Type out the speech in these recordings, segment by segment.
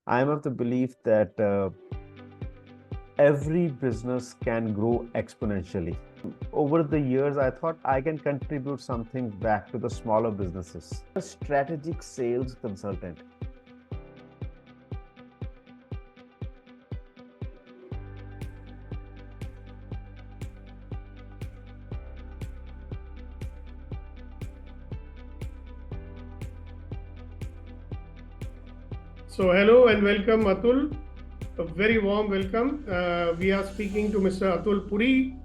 I am of the belief that every business can grow exponentially. Over the years, I thought I can contribute something back to the smaller businesses. A strategic sales consultant. So hello and welcome Atul, a very warm welcome. We are speaking to Mr. Atul Puri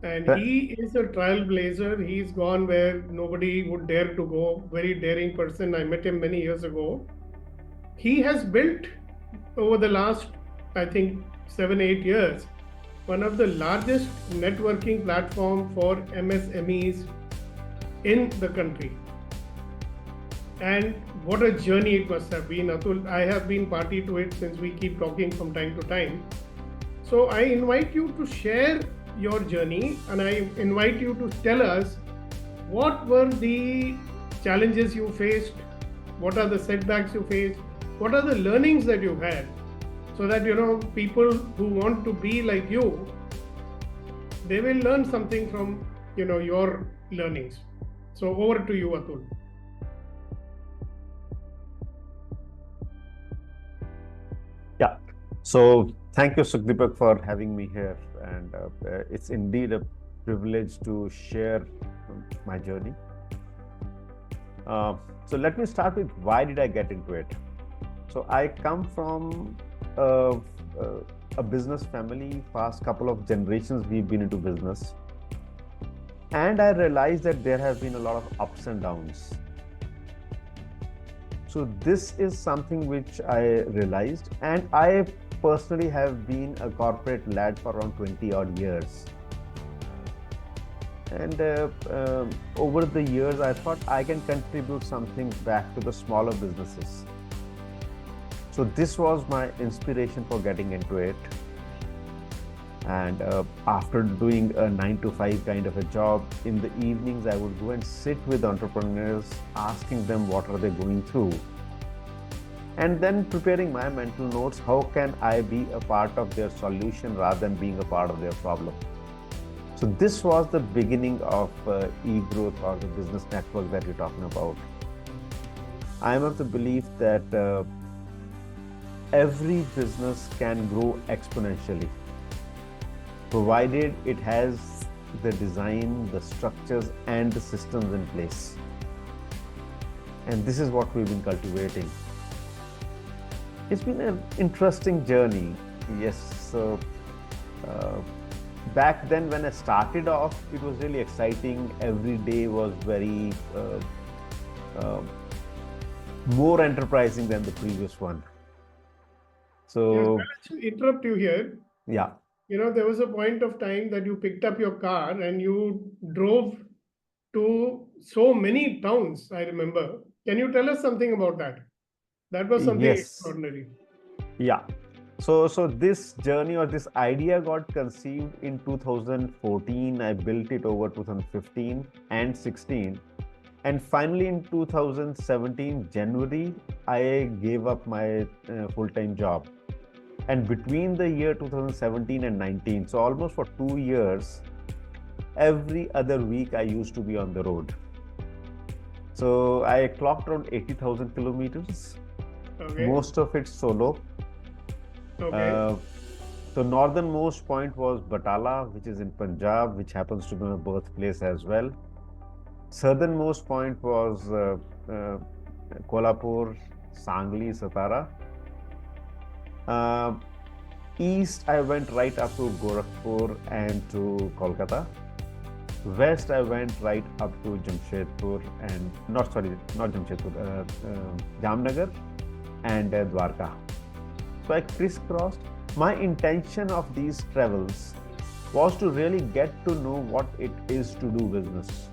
and he is a trailblazer. He's gone where nobody would dare to go, very daring person. I met him many years ago. He has built over the last, I think, 7-8 years, one of the largest networking platform for MSMEs in the country. And what a journey it must have been, Atul. I have been party to it since we keep talking from time to time. So I invite you to share your journey and I invite you to tell us what were the challenges you faced, what are the setbacks you faced, what are the learnings that you had, so that people who want to be like you, they will learn something from your learnings. So over to you, Atul. Yeah. So thank you, Sukhdeepak, for having me here. And it's indeed a privilege to share my journey. So let me start with why did I get into it? So I come from a business family. Past couple of generations, we've been into business. And I realized that there have been a lot of ups and downs. So this is something which I realized, and I personally have been a corporate lad for around 20 odd years. And over the years, I thought I can contribute something back to the smaller businesses. So this was my inspiration for getting into it. And after doing a 9-to-5 kind of a job, in the evenings, I would go and sit with entrepreneurs, asking them what are they going through. And then preparing my mental notes, how can I be a part of their solution rather than being a part of their problem? So this was the beginning of EGrowth, or the business network that you're talking about. I am of the belief that every business can grow exponentially, provided it has the design, the structures, and the systems in place. And this is what we've been cultivating. It's been an interesting journey, yes. So back then when I started off, it was really exciting. Every day was very more enterprising than the previous one. So I'll interrupt you here. Yeah. There was a point of time that you picked up your car and you drove to so many towns, I remember. Can you tell us something about that? That was something extraordinary. Yeah. So this journey or this idea got conceived in 2014. I built it over 2015 and 16. And finally in 2017, January, I gave up my full-time job. And between the year 2017 and 19, so almost for 2 years, every other week I used to be on the road. So I clocked around 80,000 kilometers, most of it solo. The northernmost point was Batala, which is in Punjab, which happens to be my birthplace as well. Southernmost point was Kolhapur, Sangli, Satara. East, I went right up to Gorakhpur and to Kolkata. West, I went right up to Jamshedpur and not Jamshedpur, Jamnagar and Dwarka. So I crisscrossed. My intention of these travels was to really get to know what it is to do business,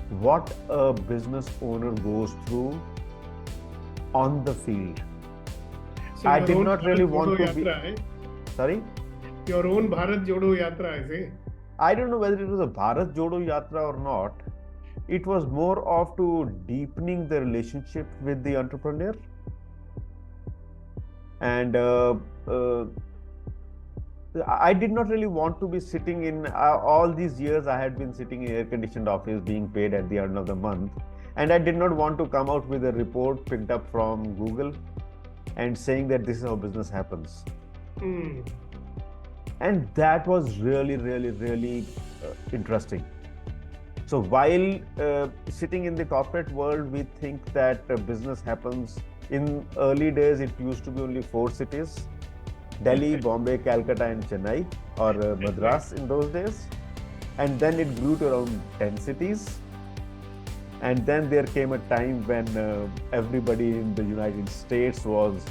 what a business owner goes through on the field. So I did not really want to be. Sorry? Your own Bharat Jodo Yatra, I say. I don't know whether it was a Bharat Jodo Yatra or not. It was more of to deepening the relationship with the entrepreneur And I did not really want to be sitting in all these years. I had been sitting in air-conditioned office, being paid at the end of the month, and I did not want to come out with a report picked up from Google and saying that this is how business happens. And that was really, really, really interesting. So while sitting in the corporate world, we think that business happens. In early days, it used to be only 4 cities: Delhi, Bombay, Calcutta, and Chennai, or Madras in those days. And then it grew to around 10 cities. And then there came a time when everybody in the United States was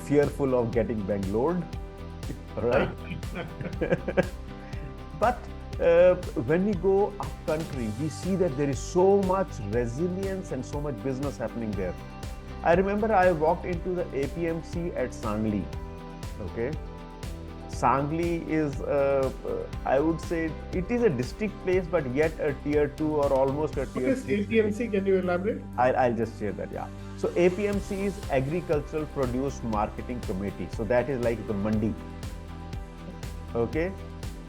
fearful of getting Bangalored, right? But when we go up country, we see that there is so much resilience and so much business happening there. I remember I walked into the APMC at Sangli. Okay, Sangli is, I would say, it is a district place, but yet a tier 2 or almost a tier 3. What is APMC? Can you elaborate? I'll just share that, yeah. So APMC is Agricultural Produce Marketing Committee. So that is like the mandi. Okay,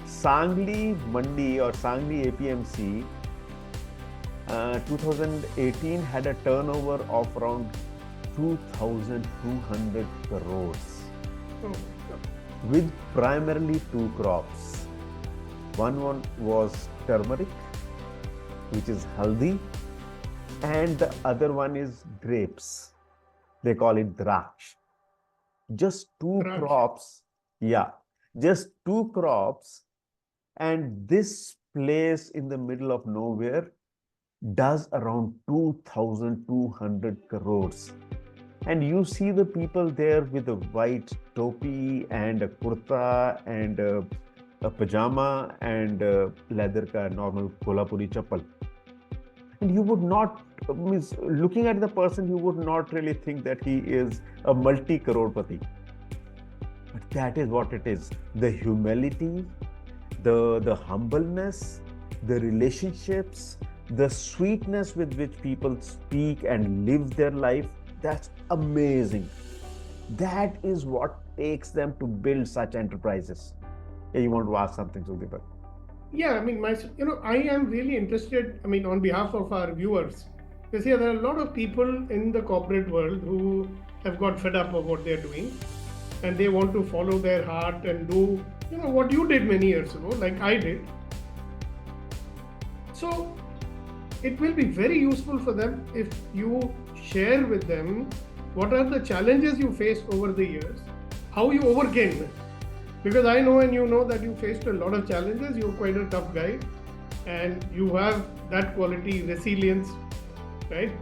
Sangli Mandi or Sangli APMC 2018 had a turnover of around 2,200 crores. Oh, With primarily 2 crops. One was turmeric, which is haldi, and the other one is grapes. They call it draksh. Just 2 Draksh. crops. Yeah, just 2 crops, and this place in the middle of nowhere does around 2,200 crores. And you see the people there with a white topi and a kurta and a pajama and leather ka normal Kolhapuri chappal. And you would not, looking at the person, you would not really think that he is a multi-crorepati. But that is what it is. The humility, the humbleness, the relationships, the sweetness with which people speak and live their life, that's amazing. That is what takes them to build such enterprises. Hey, you want to ask something, Sukhdeepak? Yeah, I mean, I am really interested, on behalf of our viewers, because there are a lot of people in the corporate world who have got fed up of what they're doing, and they want to follow their heart and do, what you did many years ago, like I did. So it will be very useful for them if you share with them what are the challenges you faced over the years, how you overcame them. Because I know and you know that you faced a lot of challenges, you're quite a tough guy, and you have that quality, resilience, right?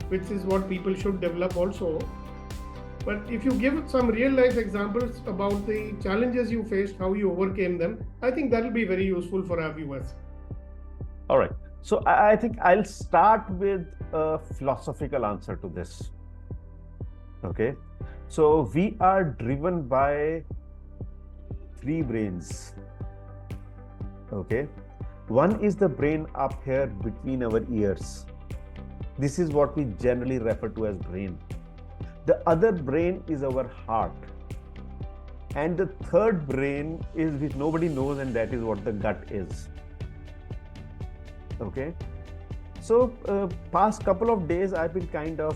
Which is what people should develop also. But if you give some real life examples about the challenges you faced, how you overcame them, I think that will be very useful for our viewers. All right. So I think I'll start with a philosophical answer to this. Okay. So we are driven by 3 brains. Okay. One is the brain up here between our ears. This is what we generally refer to as brain. The other brain is our heart. And the third brain is which nobody knows, and that is what the gut is. Okay. So past couple of days I've been kind of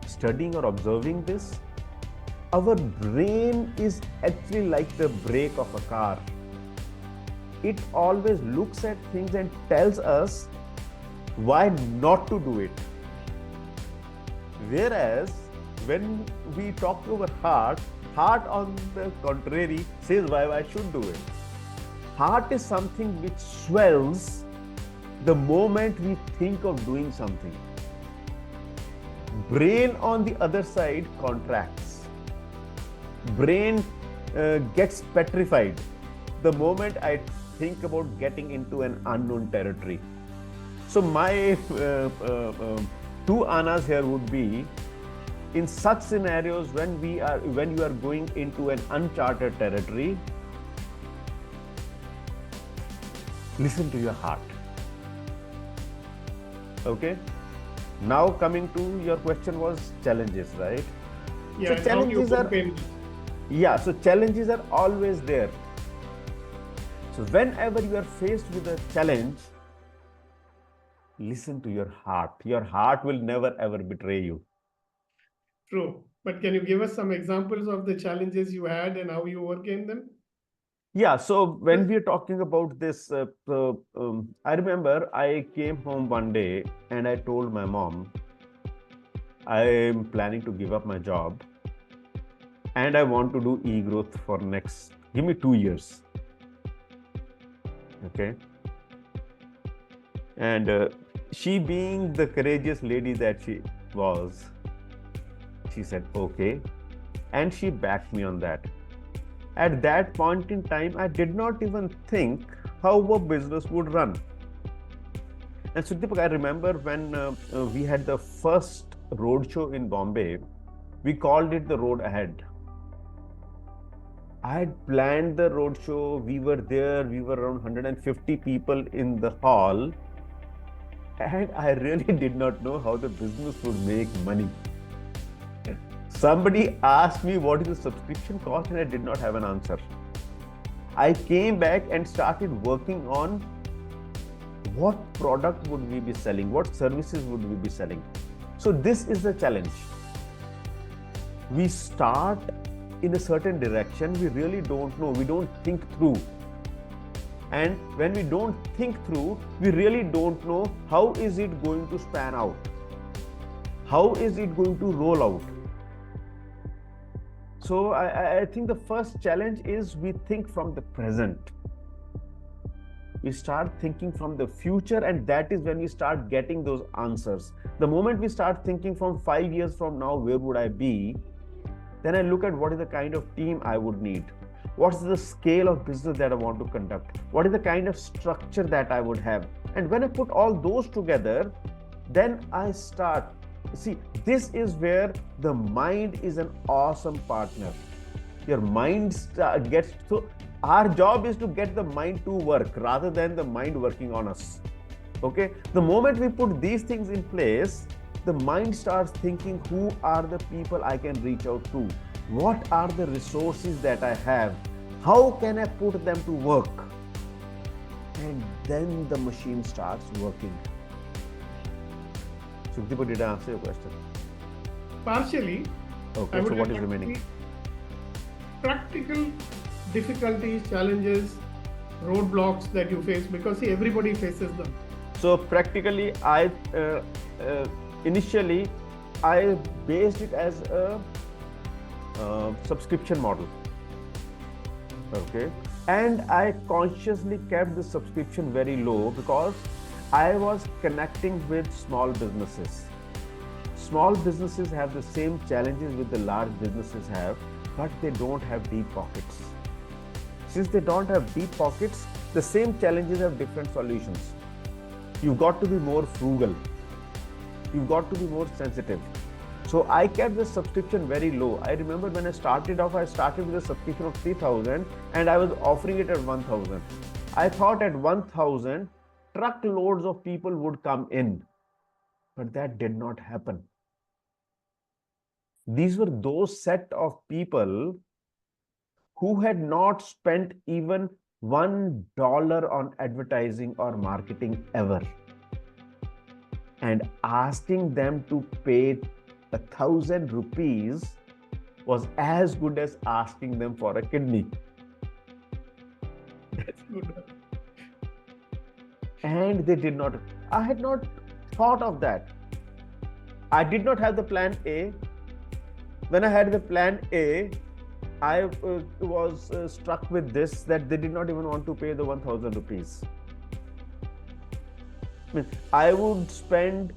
studying or observing this. Our brain is actually like the brake of a car. It always looks at things and tells us why not to do it. Whereas when we talk to our heart on the contrary says why I should do it. Heart is something which swells the moment we think of doing something. Brain on the other side contracts. Brain gets petrified the moment I think about getting into an unknown territory. So my 2 annas here would be, in such scenarios when you are going into an uncharted territory, listen to your heart. Okay? Now coming to your question was challenges, right? Yeah, So and how you challenges are, overcame this. yeah, so challenges are always there. So whenever you are faced with a challenge, listen to your heart. Your heart will never ever betray you. True. But can you give us some examples of the challenges you had and how you overcame them? Yeah, so when we are talking about this, I remember I came home one day and I told my mom, I am planning to give up my job and I want to do e-growth for next, give me 2 years. Okay. And she, being the courageous lady that she was, she said, okay. And she backed me on that. At that point in time, I did not even think how a business would run. And Sukhdeepak, I remember when we had the first roadshow in Bombay, we called it the Road Ahead. I had planned the roadshow. We were there. We were around 150 people in the hall. And I really did not know how the business would make money. Somebody asked me what is the subscription cost, and I did not have an answer. I came back and started working on what product would we be selling, what services would we be selling. So this is the challenge. We start in a certain direction, we really don't know, we don't think through. And when we don't think through, we really don't know how is it going to span out? How is it going to roll out? So I think the first challenge is we think from the present. We start thinking from the future, and that is when we start getting those answers. The moment we start thinking from 5 years from now, where would I be? Then I look at what is the kind of team I would need. What's the scale of business that I want to conduct? What is the kind of structure that I would have? And when I put all those together, then I start. See, this is where the mind is an awesome partner. Your mind gets so. Our job is to get the mind to work rather than the mind working on us. Okay? The moment we put these things in place, the mind starts thinking, who are the people I can reach out to? What are the resources that I have? How can I put them to work? And then the machine starts working. Sukhdeepak, did I answer your question? Partially. Okay, so what is remaining? Practical difficulties, challenges, roadblocks that you face, because see, everybody faces them. So practically, initially I based it as a subscription model. Okay, and I consciously kept the subscription very low because I was connecting with small businesses. Small businesses have the same challenges with the large businesses have, but they don't have deep pockets. Since they don't have deep pockets, the same challenges have different solutions. You've got to be more frugal. You've got to be more sensitive. So I kept the subscription very low. I remember when I started off, I started with a subscription of 3,000 and I was offering it at 1,000. I thought at 1,000, truckloads of people would come in, but that did not happen. These were those set of people who had not spent even $1 on advertising or marketing ever. And asking them to pay 1,000 rupees was as good as asking them for a kidney. That's good. And they did not. I had not thought of that. I did not have the plan A. When I had the plan A, I was struck with this, that they did not even want to pay the 1,000 rupees. I would spend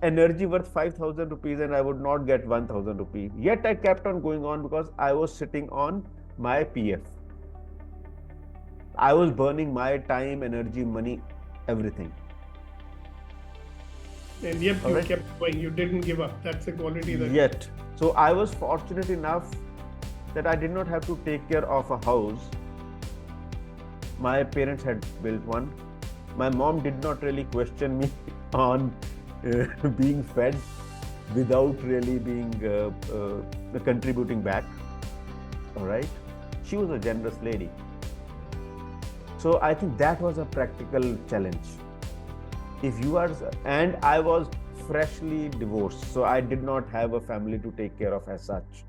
energy worth 5,000 rupees and I would not get 1,000 rupees. Yet I kept on going on because I was sitting on my PF. I was burning my time, energy, money, everything. And yet you kept going, you didn't give up. That's a quality that... Yet. So I was fortunate enough that I did not have to take care of a house. My parents had built one. My mom did not really question me on being fed without really being contributing back. All right. She was a generous lady. So I think that was a practical challenge. If you are, and I was freshly divorced, so I did not have a family to take care of as such.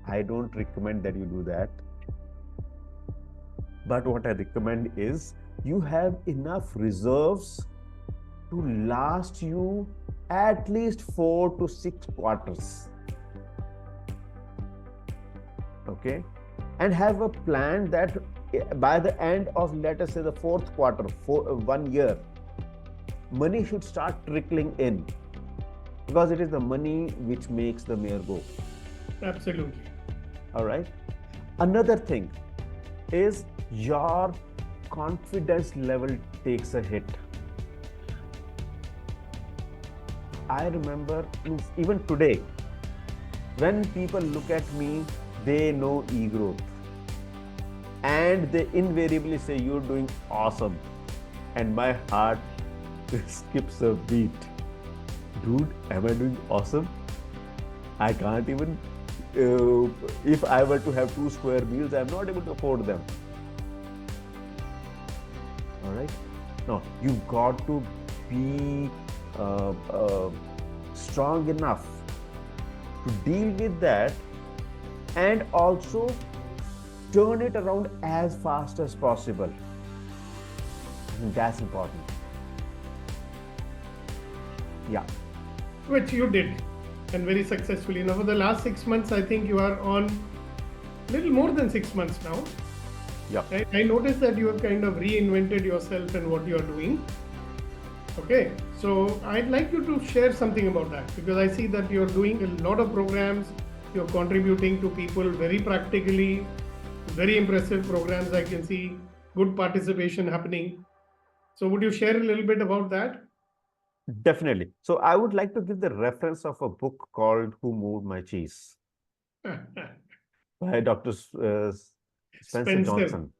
I don't recommend that you do that. But what I recommend is you have enough reserves to last you at least 4 to 6 quarters. Okay, and have a plan that by the end of, let us say, the 4th quarter, 1 year, money should start trickling in, because it is the money which makes the mayor go. Absolutely. All right. Another thing is your confidence level takes a hit. I remember even today, when people look at me, they know EGrowth, and they invariably say, "You're doing awesome," and my heart skips a beat. Dude, am I doing awesome? I can't even, if I were to have 2 square meals, I'm not able to afford them. All right. No, you've got to be strong enough to deal with that, and also turn it around as fast as possible. I think that's important. Yeah. Which you did, and very successfully. Now, for the last 6 months, I think you are on little more than 6 months now. Yeah. I noticed that you have kind of reinvented yourself and what you are doing. Okay, so I'd like you to share something about that, because I see that you're doing a lot of programs, you're contributing to people very practically, very impressive programs. I can see good participation happening. So would you share a little bit about that? Definitely. So I would like to give the reference of a book called Who Moved My Cheese by Dr. Spencer Johnson.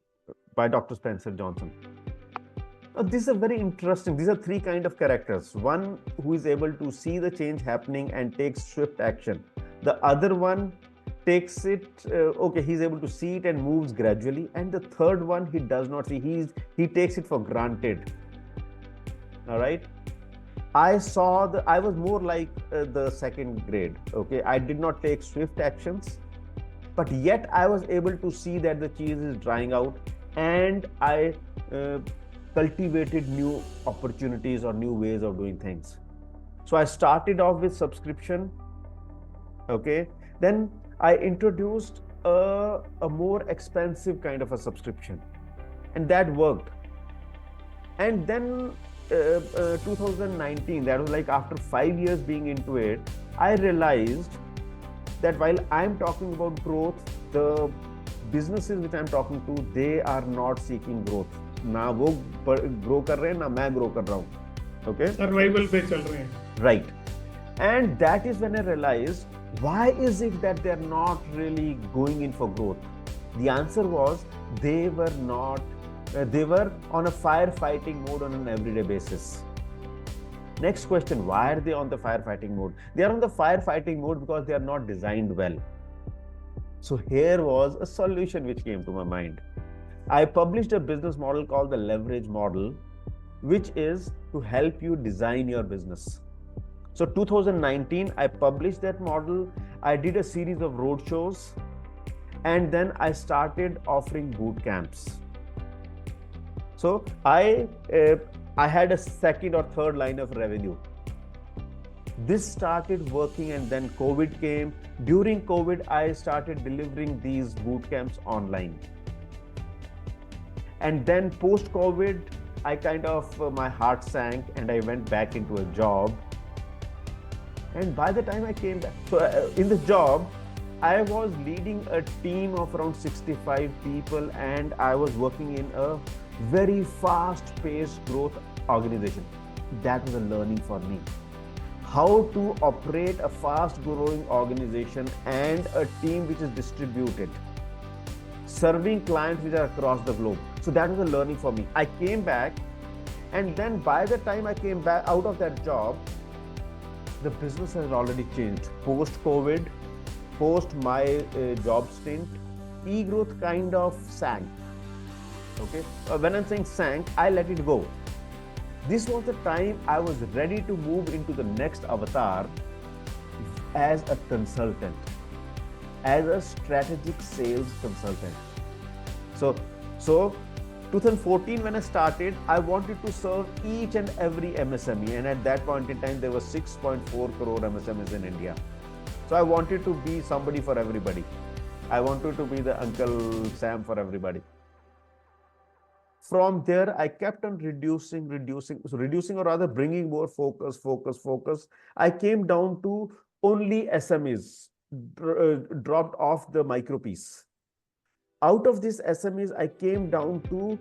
By Dr. Spencer Johnson. Now, these are very interesting. These are 3 kind of characters. One who is able to see the change happening and takes swift action. The other one takes it, okay, he's able to see it and moves gradually. And the third one, he does not see. He takes it for granted. All right. I was more like the second grade. Okay. I did not take swift actions, but yet I was able to see that the cheese is drying out, and I cultivated new opportunities or new ways of doing things. So I started off with subscription. Okay. Then I introduced a more expensive kind of a subscription, and that worked. And then 2019, that was like after 5 years being into it, I realized that while I'm talking about growth, the businesses which I'm talking to, they are not seeking growth. ना वो grow कर रहे हैं, ना मैं grow कर रहा हूँ. Okay? Survival पे चल रहे हैं. Right. And that is when I realized, why is it that they're not really going in for growth? The answer was they were not. They were on a firefighting mode on an everyday basis. Next question, why are they on the firefighting mode? They are on the firefighting mode because they are not designed well. So here was a solution which came to my mind. I published a business model called the leverage model, which is to help you design your business. So 2019, I published that model. I did a series of roadshows, and then I started offering boot camps. So I had a second or third line of revenue. This started working, and then COVID came. During COVID, I started delivering these boot camps online. And then post-COVID, I kind of, my heart sank and I went back into a job. And by the time I came back, so in this job, I was leading a team of around 65 people, and I was working in a very fast-paced growth organization. That was a learning for me. How to operate a fast-growing organization and a team which is distributed, serving clients which are across the globe. So that was a learning for me. I came back And then by the time I came back out of that job, the business has already changed. Post-COVID, post my job stint, EGrowth kind of sank. Okay, when I'm saying sank, I let it go. This was the time I was ready to move into the next avatar as a consultant, as a strategic sales consultant. So 2014 when I started, I wanted to serve each and every MSME, and at that point in time there were 6.4 crore MSMEs in India. So I wanted to be somebody for everybody. I wanted to be the Uncle Sam for everybody. From there, I kept on reducing or rather bringing more focus. I came down to only SMEs, dropped off the micro piece. Out of these SMEs, I came down to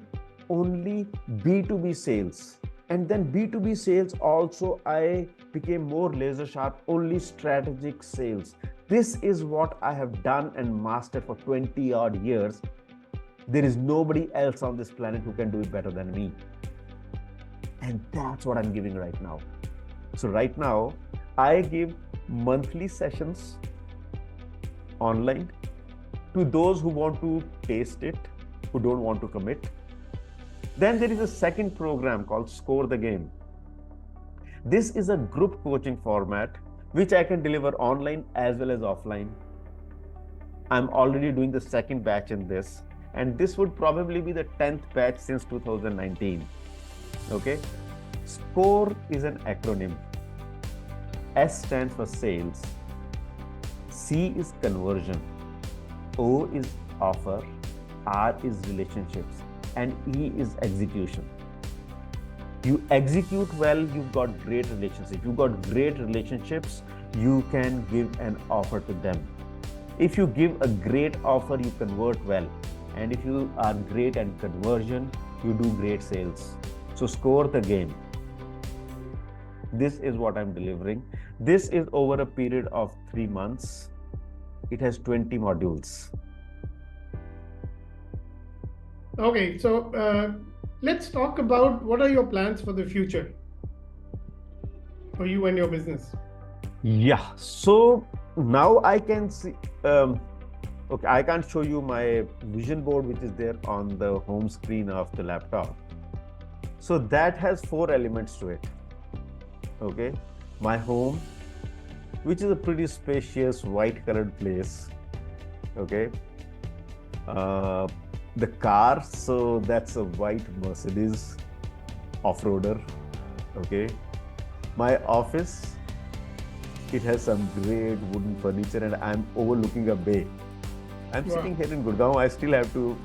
only B2B sales. And then B2B sales also, I became more laser sharp, only strategic sales. This is what I have done and mastered for 20 odd years. There is nobody else on this planet who can do it better than me. And that's what I'm giving right now. So right now, I give monthly sessions online to those who want to taste it, who don't want to commit. Then there is a second program called Score the Game. This is a group coaching format, which I can deliver online as well as offline. I'm already doing the second batch in this. And this would probably be the 10th batch since 2019. Okay. SCORE is an acronym. S stands for sales. C is conversion. O is offer. R is relationships. And E is execution. You execute well, you've got great relationships. You've got great relationships, you can give an offer to them. If you give a great offer, you convert well. And if you are great at conversion, you do great sales. So score the game. This is what I'm delivering. This is over a period of 3 months. It has 20 modules. Okay, so let's talk about what are your plans for the future for you and your business. Yeah, so now I can see, okay, I can't show you my vision board, which is there on the home screen of the laptop. So that has 4 elements to it. Okay, my home, which is a pretty spacious white colored place. Okay, the car, so that's a white Mercedes off-roader. Okay, my office, it has some great wooden furniture and I'm overlooking a bay. I'm sitting here in Gurgaon. I still have to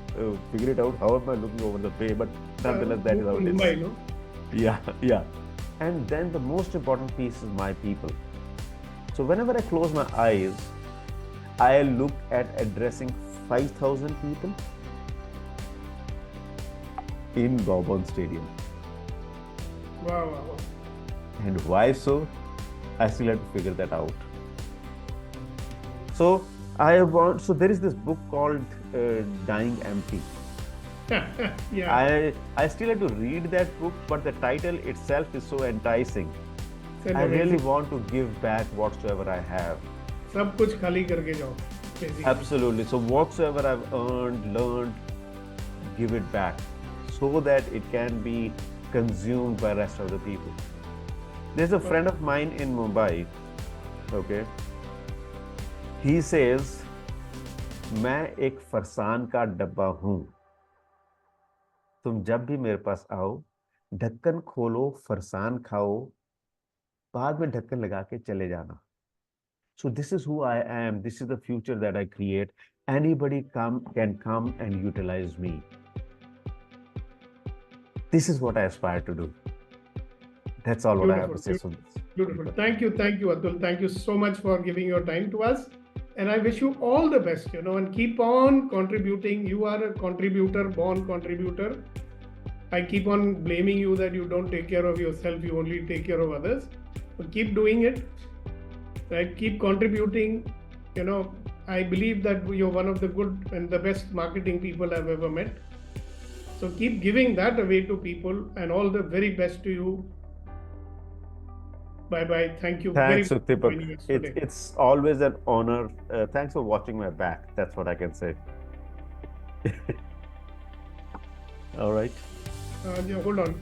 figure it out. How am I looking over the bay? But nonetheless, that is how it is. Mumbai, no? Yeah. And then the most important piece is my people. So whenever I close my eyes, I look at addressing 5,000 people in Gaubon Stadium. Wow. And why so? I still have to figure that out. So there is this book called Dying Empty. Yeah. I still have to read that book, but the title itself is so enticing. I really want to give back whatsoever I have. सब कुछ खाली करके जाओ, basically. Absolutely. So whatsoever I've earned, learned, give it back so that it can be consumed by rest of the people. There's a friend of mine in Mumbai. Okay. He says, मैं एक फरसान का डब्बा हूं. तुम जब भी मेरे पास आओ, ढक्कन खोलो, फरसान खाओ, बाद में ढक्कन लगा के चले जाना. So this is who I am. This is the future that I create. Anybody can come and utilize me. This is what I aspire to do. That's all what I have to say. Beautiful. Thank you, Atul. Thank you so much for giving your time to us. And I wish you all the best, and keep on contributing. You are a contributor, born contributor. I keep on blaming you that you don't take care of yourself, you only take care of others. But keep doing it, right? Keep contributing. I believe that you're one of the good and the best marketing people I've ever met. So keep giving that away to people, and all the very best to you. Bye bye. Thank you very Thanks, much for Sukhdepak. joining us today. It's always an honor. Thanks for watching my back. That's what I can say. All right. Yeah, hold on.